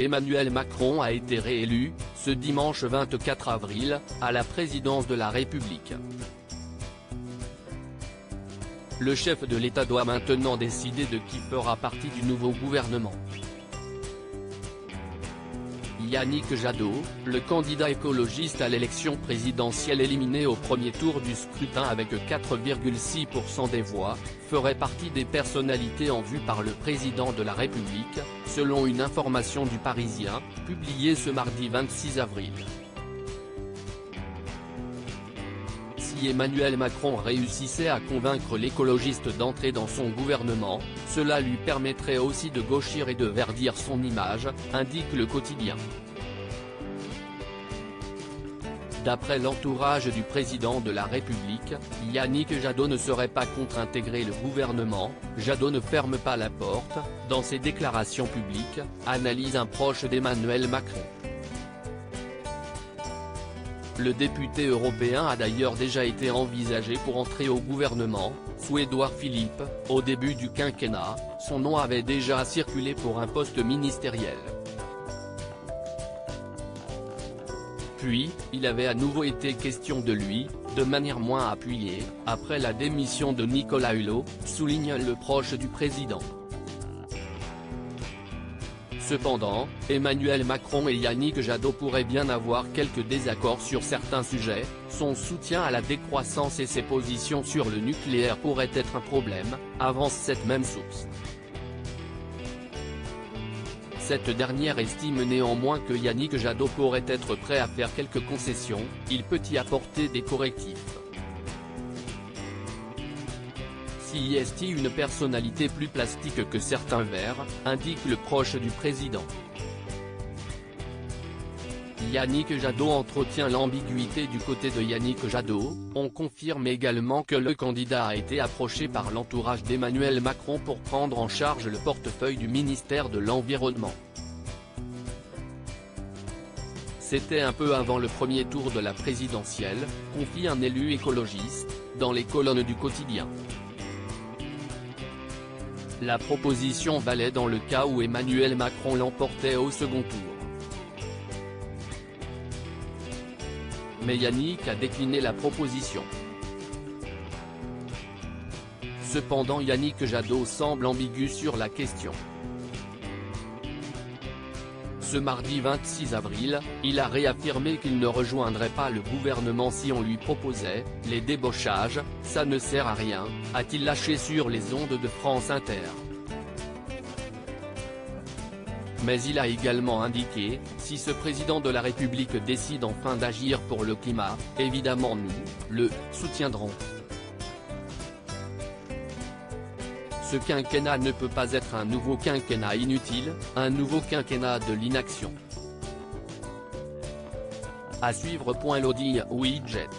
Emmanuel Macron a été réélu, ce dimanche 24 avril, à la présidence de la République. Le chef de l'État doit maintenant décider de qui fera partie du nouveau gouvernement. Yannick Jadot, le candidat écologiste à l'élection présidentielle éliminé au premier tour du scrutin avec 4,6% des voix, ferait partie des personnalités en vue par le président de la République, selon une information du Parisien, publiée ce mardi 26 avril. Si Emmanuel Macron réussissait à convaincre l'écologiste d'entrer dans son gouvernement, cela lui permettrait aussi de gauchir et de verdir son image, indique le quotidien. D'après l'entourage du président de la République, Yannick Jadot ne serait pas contre intégrer le gouvernement. Jadot ne ferme pas la porte, dans ses déclarations publiques, analyse un proche d'Emmanuel Macron. Le député européen a d'ailleurs déjà été envisagé pour entrer au gouvernement, sous Édouard Philippe, au début du quinquennat, son nom avait déjà circulé pour un poste ministériel. Puis, il avait à nouveau été question de lui, de manière moins appuyée, après la démission de Nicolas Hulot, souligne le proche du président. Cependant, Emmanuel Macron et Yannick Jadot pourraient bien avoir quelques désaccords sur certains sujets, son soutien à la décroissance et ses positions sur le nucléaire pourraient être un problème, avance cette même source. Cette dernière estime néanmoins que Yannick Jadot pourrait être prêt à faire quelques concessions, il peut y apporter des correctifs. Si est une personnalité plus plastique que certains verts, indique le proche du président. Yannick Jadot entretient l'ambiguïté du côté de Yannick Jadot. On confirme également que le candidat a été approché par l'entourage d'Emmanuel Macron pour prendre en charge le portefeuille du ministère de l'Environnement. C'était un peu avant le premier tour de la présidentielle, confie un élu écologiste, dans les colonnes du quotidien. La proposition valait dans le cas où Emmanuel Macron l'emportait au second tour. Mais Yannick a décliné la proposition. Cependant Yannick Jadot semble ambigu sur la question. Ce mardi 26 avril, il a réaffirmé qu'il ne rejoindrait pas le gouvernement si on lui proposait « les débauchages, ça ne sert à rien », a-t-il lâché sur les ondes de France Inter. Mais il a également indiqué « si ce président de la République décide enfin d'agir pour le climat, évidemment nous, le soutiendrons ». Ce quinquennat ne peut pas être un nouveau quinquennat inutile, un nouveau quinquennat de l'inaction. À suivre. Lodi Widget.